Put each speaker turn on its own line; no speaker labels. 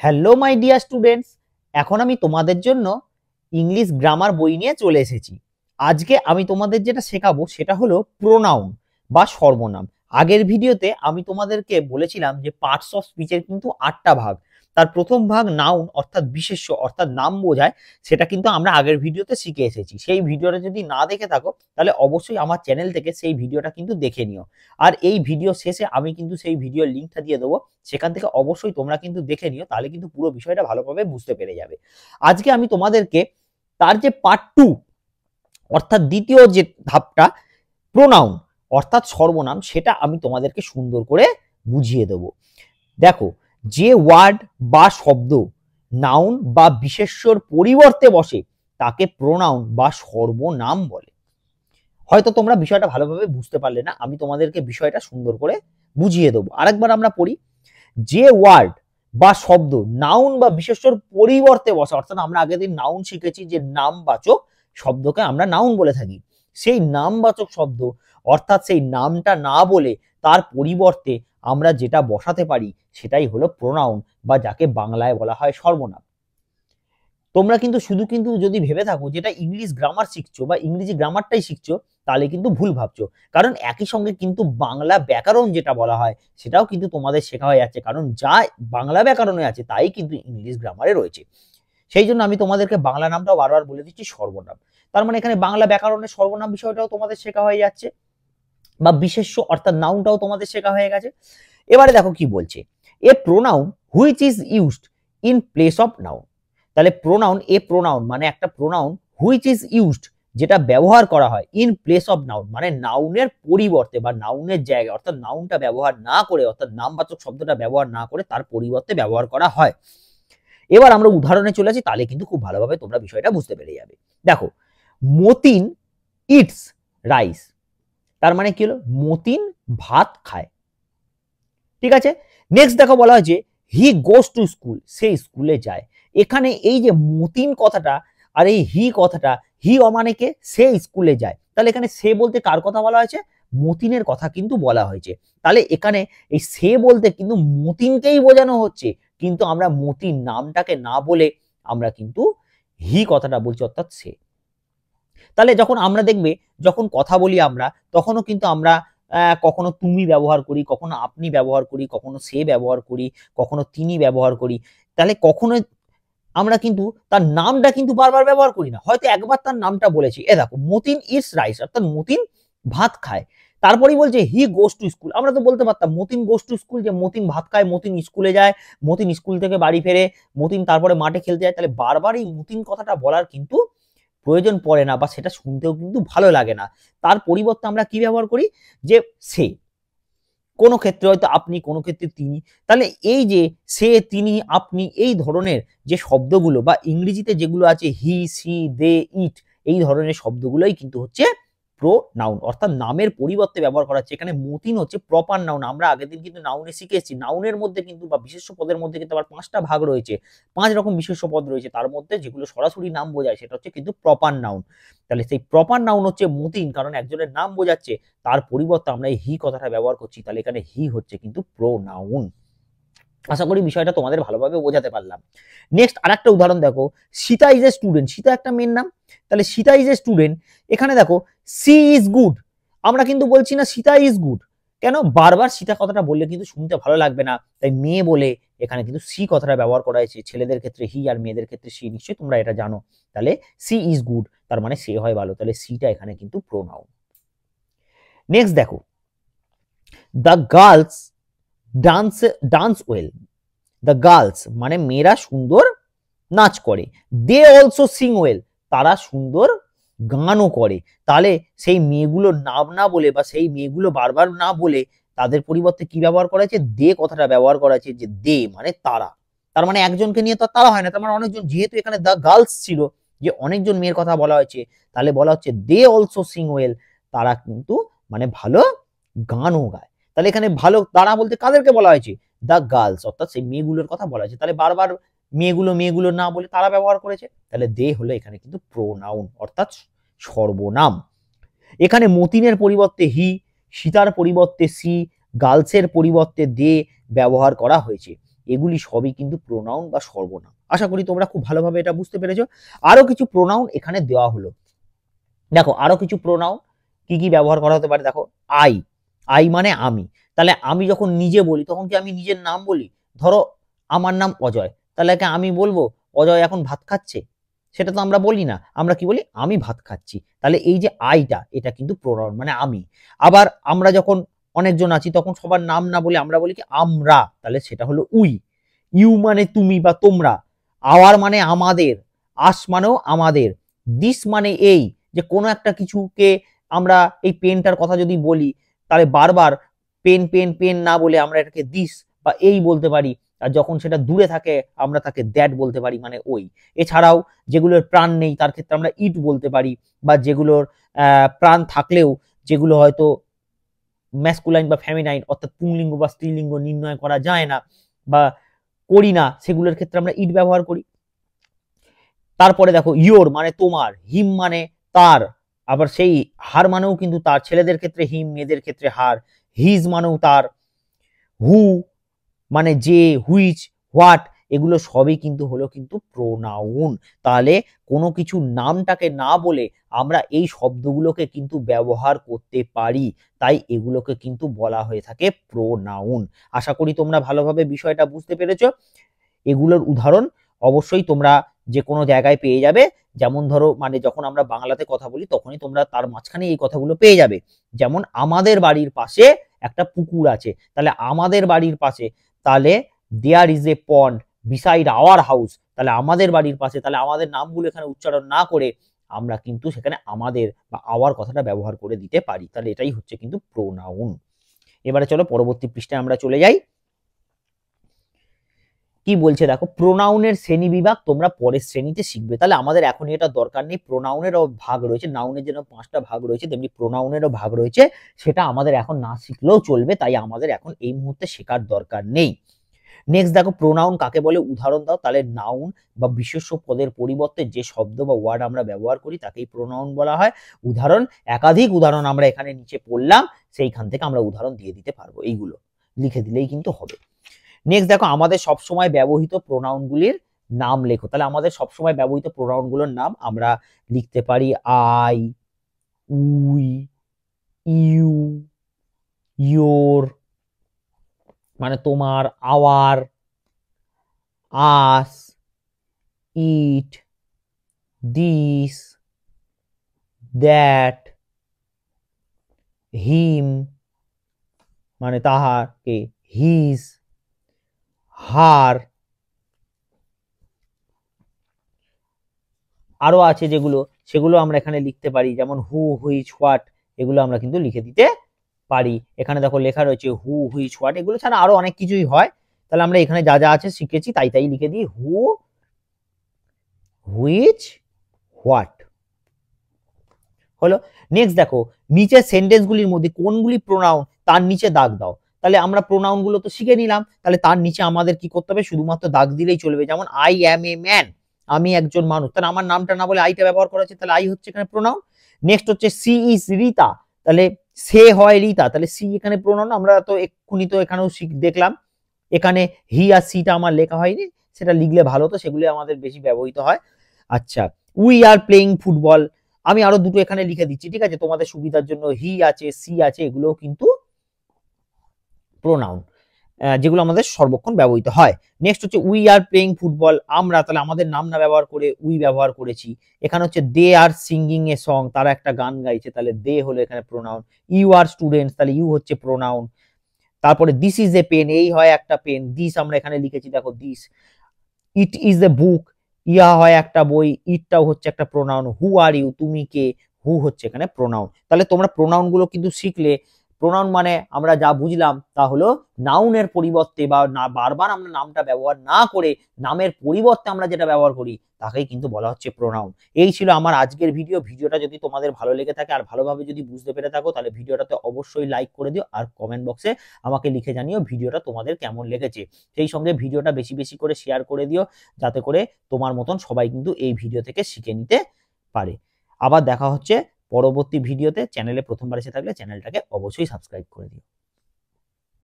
Hello my dear students, এখন আমি তোমাদের জন্য ইংলিশ গ্রামার বই নিয়ে চলে এসেছি। আজকে আমি তোমাদের যেটা শেখাবো সেটা হলো প্রোনাউন বা সর্বনাম। আগের ভিডিওতে আমি তোমাদেরকে বলেছিলাম যে পার্টস অফ স্পিচের কিন্তু 8টা ভাগ। তার প্রথম ভাগ নাউন অর্থাৎ বিশেষ্য অর্থাৎ নাম বোঝায়, সেটা কিন্তু আমরা আগের ভিডিওতে শিখে এসেছি। সেই ভিডিওটা যদি না দেখে থাকো তাহলে অবশ্যই আমার চ্যানেল থেকে সেই ভিডিওটা কিন্তু দেখে নিও। আর এই ভিডিও শেষে আমি কিন্তু সেই ভিডিওর লিঙ্কটা দিয়ে দেবো, সেখান থেকে অবশ্যই তোমরা কিন্তু দেখে নিও, তাহলে কিন্তু পুরো বিষয়টা ভালোভাবে বুঝতে পেরে যাবে। আজকে আমি তোমাদেরকে তার যে পার্ট 2 অর্থাৎ দ্বিতীয় যে ধাপটা প্রোনাউন অর্থাৎ সর্বনাম, সেটা আমি তোমাদেরকে সুন্দর করে বুঝিয়ে দেব। দেখো, যে ওয়ার্ড বা শব্দ নাউন বা বিশেষ্যর পরিবর্তে বসে তাকে প্রোনাউন বা সর্বনাম বলে। হয়তো তোমরা বিষয়টা ভালোভাবে বুঝতে পারলে না, আমি তোমাদেরকে বিষয়টা সুন্দর করে বুঝিয়ে দেবো। আরেকবার আমরা পড়ি। যে ওয়ার্ড বা শব্দ নাউন বা বিশেষ্যর পরিবর্তে বসে, অর্থাৎ আমরা আগের দিন নাউন শিখেছি যে নামবাচক শব্দকে আমরা নাউন বলে থাকি, সেই নামবাচক শব্দ অর্থাৎ সেই নামটা না বলে তার পরিবর্তে আমরা যেটা বসাতে পারি সেটাই হলো প্রোনাউন বা যাকে বাংলায় বলা হয় সর্বনাম। তোমরা কিন্তু শুধু কিন্তু যদি ভেবে থাকো যেটা ইংলিশ গ্রামার শিখছো বা ইংরেজি গ্রামারটাই শিখছো, তাহলে কিন্তু ভুল ভাবছো। কারণ একই সঙ্গে কিন্তু বাংলা ব্যাকরণ যেটা বলা হয় সেটাও কিন্তু তোমাদের শেখা হয়ে যাচ্ছে, কারণ যা বাংলা ব্যাকরণে আছে তাই কিন্তু ইংলিশ গ্রামারে রয়েছে। সেই জন্য আমি তোমাদেরকে বাংলা নামটাও বারবার বলে দিচ্ছি সর্বনাম। তার মানে এখানে বাংলা ব্যাকরণের সর্বনাম বিষয়টাও তোমাদের শেখা হয়ে যাচ্ছে, বা বিশেষ্য অর্থাৎ নাউনটাও তোমাদের শেখা হয়ে গেছে। এবারে দেখো কি বলছে, a pronoun which is used in place of noun. তাহলে প্রোনাউন, এ প্রোনাউন মানে একটা প্রোনাউন হুইচ ইজ ইউজড যেটা ব্যবহার করা হয় ইন প্লেস অফ নাউন মানে নাউনের পরিবর্তে বা নাউনের জায়গায়, অর্থাৎ নাউনটা ব্যবহার না করে অর্থাৎ নামবাচক শব্দটা ব্যবহার না করে তার পরিবর্তে ব্যবহার করা হয়। এবার আমরা উদাহরণে চলে আসি, তাহলে কিন্তু খুব ভালোভাবে তোমরা বিষয়টা বুঝতে পেরে যাবে। দেখো, মতিন ইটস রাইস। তার মানে কি হলো, মতিন ভাত খায়। ঠিক আছে, নেক্সট দেখো বলা হয়েছে হি গোস টু স্কুল, সে স্কুলে যায়। এখানে এই যে মতিন কথাটা আর এই হি কথাটা, হি মানে কে, সে স্কুলে যায়, তাহলে এখানে সে বলতে কার কথা বলা হয়েছে, মতিনের কথা কিন্তু বলা হয়েছে। তাহলে এখানে এই সে বলতে কিন্তু মতিনকেই বোঝানো হচ্ছে, কিন্তু আমরা মতিন নামটাকে না বলে আমরা কিন্তু হি কথাটা বলছি অর্থাৎ সে। তাহলে যখন আমরা দেখবে যখন কথা বলি আমরা, তখনও কিন্তু আমরা কখনো তুমি ব্যবহার করি, কখনো আপনি ব্যবহার করি, কখনো সে ব্যবহার করি, কখনো তিনি ব্যবহার করি। তাহলে কখনো আমরা কিন্তু তার নামটা কিন্তু বারবার ব্যবহার করি না, হয়তো একবার তার নামটা বলেছি। এ দেখো, মতিন ইটস রাইস অর্থাৎ মতিন ভাত খায়। তারপরেই বলছে হি গোস টু স্কুল, আমরা তো বলতে পারতাম মতিন গোস টু স্কুল, যে মতিন ভাত খায়, মতিন স্কুলে যায়, মতিন স্কুল থেকে বাড়ি ফেরে, মতিন তারপরে মাঠে খেলতে যায়। তাহলে বারবার এই মতিন কথাটা বলার কিন্তু প্রয়োজন পড়ে না, বা সেটা শুনতেও কিন্তু ভালো লাগে না। তার পরিবর্তে আমরা কি ব্যবহার করি, যে সে, কোনো ক্ষেত্রে হয়তো আপনি, কোনো ক্ষেত্রে তিনি। তাহলে এই যে সে, তিনি, আপনি, এই ধরনের যে শব্দগুলো বা ইংরেজিতে যেগুলো আছে হি, সি, দে, ইট, এই ধরনের শব্দগুলোই কিন্তু হচ্ছে প্রোনাউন অর্থাৎ নামের পরিবর্তে ব্যবহার করা হচ্ছে। এখানে মতিন হচ্ছে প্রপার নাউন। আমরা আগের দিন কিন্তু নাউনে শিখেছি, নাউনের মধ্যে কিন্তু বা বিশেষ্য পদের মধ্যে কিন্তু আবার 5টা ভাগ রয়েছে, 5 রকম বিশেষ্য পদ রয়েছে। তার মধ্যে যেগুলো সরাসরি নাম বোঝায় সেটা হচ্ছে কিন্তু প্রপার নাউন। তাহলে সেই প্রপার নাউন হচ্ছে মতিন, কারণ একজনের নাম বোঝাচ্ছে, তার পরিবর্তে আমরা এই হি কথাটা ব্যবহার করছি, তাহলে এখানে হি হচ্ছে কিন্তু প্রোনাউন। আশা করি বিষয়টা তোমাদের ভালোভাবে বোঝাতে পারলাম। নেক্সট আরেকটা উদাহরণ দেখো, Sita is a student. Sita একটা মেয়ের নাম, তাহলে সীতা ইজ এ স্টুডেন্ট। এখানে দেখো সি ইজ গুড, আমরা কিন্তু বলছি না সীতা ইজ গুড। কেন, বারবার সীতা কথাটা বললে কিন্তু শুনতে ভালো লাগবে না, তাই মেয়ে বলে এখানে কিন্তু সি কথাটা ব্যবহার করা হয়েছে। ছেলেদের ক্ষেত্রে হি আর মেয়েদের ক্ষেত্রে সি, নিশ্চয়ই তোমরা এটা জানো। তাহলে সি ইজ গুড, তার মানে সে হয় ভালো, তাহলে সিটা এখানে কিন্তু প্রোনাউন। নেক্সট দেখো, the girls dance dance well. The girls মানে মেয়েরা সুন্দর নাচ করে, দে অলসো সিং ওয়েল, তারা সুন্দর গানও করে। তাহলে সেই মেয়েগুলোর নাম না বলে বা সেই মেয়েগুলো বারবার না বলে তাদের পরিবর্তে কি ব্যবহার করা হয়েছে, দে কথাটা ব্যবহার করা হয়েছে, যে দে মানে তারা। তার মানে একজনকে নিয়ে তো তারা হয় না, তার মানে অনেকজন, যেহেতু এখানে দ্য গার্লস ছিল যে অনেকজন মেয়ের কথা বলা হয়েছে, তাহলে বলা হচ্ছে দে অলসো সিং ওয়েল, তারা কিন্তু মানে ভালো গানও গায়। তাহলে এখানে ভালো তারা বলতে কাদেরকে বলা হয়েছে, দ্য গার্লস অর্থাৎ সেই মেয়েগুলোর কথা বলা হয়েছে। তাহলে বারবার মেয়েগুলো মেয়েগুলো না বলে তারা ব্যবহার করেছে, তাহলে দে হলো এখানে কিন্তু প্রোনাউন অর্থাৎ সর্বনাম। এখানে মতিনের পরিবর্তে হি, সীতার পরিবর্তে সি, গার্লসের পরিবর্তে দে ব্যবহার করা হয়েছে। এগুলি সবই কিন্তু প্রোনাউন বা সর্বনাম। আশা করি তোমরা খুব ভালোভাবে এটা বুঝতে পেরেছো। আরো কিছু প্রোনাউন এখানে দেওয়া হলো। দেখো আরো কিছু প্রোনাউন কি কি ব্যবহার করা হতে পারে। দেখো আই, আই মানে আমি। তাহলে আমি যখন নিজে বলি তখন কি আমি নিজের নাম বলি? ধরো আমার নাম অজয়, তাহলে কি আমি বলবো অজয় এখন ভাত খাচ্ছে? সেটা তো আমরা বলি না, আমরা কি বলি আমি ভাত খাচ্ছি। তাহলে এই যে আইটা এটা কিন্তু প্রোনাউন মানে আমি। আবার আমরা যখন অনেকজন আছি তখন সবার নাম না বলে আমরা বলি কি আমরা, তাহলে সেটা হলো উই। ইউ মানে তুমি বা তোমরা, আওয়ার মানে আমাদের, আস মানেও আমাদের, দিস মানে এই, যে কোনো একটা কিছুকে আমরা এই পেনটার কথা যদি বলি তাহলে বারবার পেন পেন পেন না বলে আমরা এটাকে দিস বা এই বলতে পারি। আর যখন সেটা দূরে থাকে আমরা তাকে দ্যাট বলতে পারি মানে ওই। এছাড়াও যেগুলোর প্রাণ নেই তার ক্ষেত্রে আমরা ইট বলতে পারি, বা যেগুলোর প্রাণ থাকলেও যেগুলো হয়তো ম্যাসকুলাইন বা ফেমিনাইন অর্থাৎ পুংলিঙ্গ বা স্ত্রীলিঙ্গ নির্ণয় করা যায় না বা করি না, সেগুলোর ক্ষেত্রে আমরা ইট ব্যবহার করি। তারপরে দেখো ইয়োর মানে তোমার, হিম মানে তার, আবার সেই হার মানেও কিন্তু তার, ছেলেদের ক্ষেত্রে হিম, মেয়েদের ক্ষেত্রে হার। হিজ মানেও তার। হু মানে যে, হুইচ, হোয়াট, এগুলো সবই কিন্তু হলো কিন্তু প্রোনাউন। তাহলে কোনো কিছু নামটাকে না বলে আমরা এই শব্দগুলোকে কিন্তু ব্যবহার করতে পারি, তাই এগুলোকে কিন্তু বলা হয়ে থাকে প্রোনাউন। আশা করি তোমরা ভালোভাবে বিষয়টা বুঝতে পেরেছো। এগুলোর উদাহরণ অবশ্যই তোমরা যে কোনো জায়গায় পেয়ে যাবে। যেমন ধরো মানে যখন আমরা বাংলাতে কথা বলি তখনই তোমরা তার মাঝখানে এই কথাগুলো পেয়ে যাবে। যেমন আমাদের বাড়ির পাশে একটা পুকুর আছে, তাহলে আমাদের বাড়ির পাশে, তাহলে there is a pond beside our house, তাহলে আমাদের বাড়ির পাশে, তাহলে আমাদের নামগুলো এখানে উচ্চারণ না করে আমরা কিন্তু সেখানে আমাদের বা আওয়ার কথাটা ব্যবহার করে দিতে পারি। তাহলে এটাই হচ্ছে কিন্তু প্রোনাউন। এবারে চলো পরবর্তী পৃষ্ঠায় আমরা চলে যাই। কি বলছে দেখো, প্রোনাউনের শ্রেণী বিভাগ তোমরা পরের শ্রেণীতে শিখবে। তাহলে আমাদের এখন এটা দরকার নেই। প্রোনাউনেরও ভাগ রয়েছে, নাউনের জন্য 5টা ভাগ রয়েছে, তেমনি প্রোনাউনেরও ভাগ রয়েছে, সেটা আমাদের এখন না শিখলেও চলবে, তাই আমাদের এখন এই মুহূর্তে শেখার দরকার নেই। নেক্সট দেখো প্রোনাউন কাকে বলে, উদাহরণ দাও। তাহলে নাউন বা বিশেষ্য পদের পরিবর্তে যে শব্দ বা ওয়ার্ড আমরা ব্যবহার করি তাকেই প্রোনাউন বলা হয়। উদাহরণ, একাধিক উদাহরণ আমরা এখানে নিচে পড়লাম, সেইখান থেকে আমরা উদাহরণ দিয়ে দিতে পারবো, এইগুলো লিখে দিলেই কিন্তু হবে। নেক্সট দেখো আমাদের সবসময় ব্যবহৃত প্রোনাউনগুলির নাম লেখো। তাহলে আমাদের সবসময় ব্যবহৃত প্রোনাউনগুলোর নাম আমরা লিখতে পারি আই, উই, ইউ, ইয়োর মানে তোমার, our, us, it, this, that, him মানে তাহাকে, হিজ, হার, আরো আছে যেগুলো সেগুলো আমরা এখানে লিখতে পারি, যেমন হু, হুইচ, হোয়াট, এগুলো আমরা কিন্তু লিখে দিতে পারি। এখানে দেখো লেখা রয়েছে হু, হুইচ, হোয়াট, এগুলো ছাড়া আরো অনেক কিছুই হয়। তাহলে আমরা এখানে যা যা আছে শিখেছি তাই তাই লিখে দিই, হু, হুইচ, হোয়াট হলো। নেক্সট দেখো নিচের সেন্টেন্সগুলির মধ্যে কোনগুলি প্রোনাউন তার নিচে দাগ দাও। তাহলে আমরা প্রোনাউন গুলো তো শিখে নিলাম, তাহলে তার নিচে আমাদের কি করতে হবে, শুধুমাত্র দাগ দিলেই চলবে। যেমন আই অ্যাম এ ম্যান, আমি একজন মানুষ, তাহলে আমার নামটা না বলে আইটা ব্যবহার করা হচ্ছে, তাহলে আই হচ্ছে এখানে প্রোনাউন। নেক্সট হচ্ছে সি ইজ রিতা, তাহলে সে হয় রিতা, তাহলে সি এখানে প্রোনাউন। আমরা তো এক্ষুনি তো এখানেও দেখলাম, এখানে হি আর সিটা আমার লেখা হয়নি, সেটা লিখলে ভালো, তো সেগুলি আমাদের বেশি ব্যবহৃত হয়। আচ্ছা, উই আর প্লেইং ফুটবল, আমি আরো দুটো এখানে লিখে দিচ্ছি, ঠিক আছে, তোমাদের সুবিধার জন্য। হি আছে, সি আছে, এগুলোও কিন্তু প্রোনাউন যেগুলো আমাদের সর্বক্ষণ ব্যবহৃত হয়। নেক্সট হচ্ছে উই আর প্লেইং ফুটবল, আমরা, তাহলে আমাদের নাম না ব্যবহার করে উই ব্যবহার করেছি। এখানে হচ্ছে দে আর সিঙ্গিং এ সং, তারা একটা গান গাইছে, তাহলে দে হলো এখানে প্রোনাউন। ইউ আর স্টুডেন্টস, তাহলে ইউ হচ্ছে প্রোনাউন। তারপরে দিস ইজ এ পেন, এই হয় একটা পেন, দিস আমরা এখানে লিখেছি, দেখো দিস। ইট ইজ এ বুক, ইয়া হয় একটা বই, ইটটাও হচ্ছে একটা প্রোনাউন। হু আর ইউ, তুমি কে, হু হচ্ছে এখানে প্রোনাউন। তাহলে তোমরা প্রোনাউন গুলো কিন্তু শিখলে। প্রোনাউন মানে আমরা যা বুঝলাম তা হলো নাউনের পরিবর্তে বা না বারবার আমরা নামটা ব্যবহার না করে নামের পরিবর্তে আমরা যেটা ব্যবহার করি তাকেই কিন্তু বলা হচ্ছে প্রোনাউন। এই ছিল আমার আজকের ভিডিওটা যদি তোমাদের ভালো লেগে থাকে আর ভালোভাবে যদি বুঝতে পেরে থাকো তাহলে ভিডিওটাতে অবশ্যই লাইক করে দিও আর কমেন্ট বক্সে আমাকে লিখে জানিও ভিডিওটা তোমাদের কেমন লেগেছে। সেই সঙ্গে ভিডিওটা বেশি বেশি করে শেয়ার করে দিও, যাতে করে তোমার মতন সবাই কিন্তু এই ভিডিও থেকে শিখে নিতে পারে। আবার দেখা হচ্ছে পরবর্তী ভিডিওতে। চ্যানেলে প্রথমবার এসে থাকলে চ্যানেলটাকে অবশ্যই সাবস্ক্রাইব করে দিও।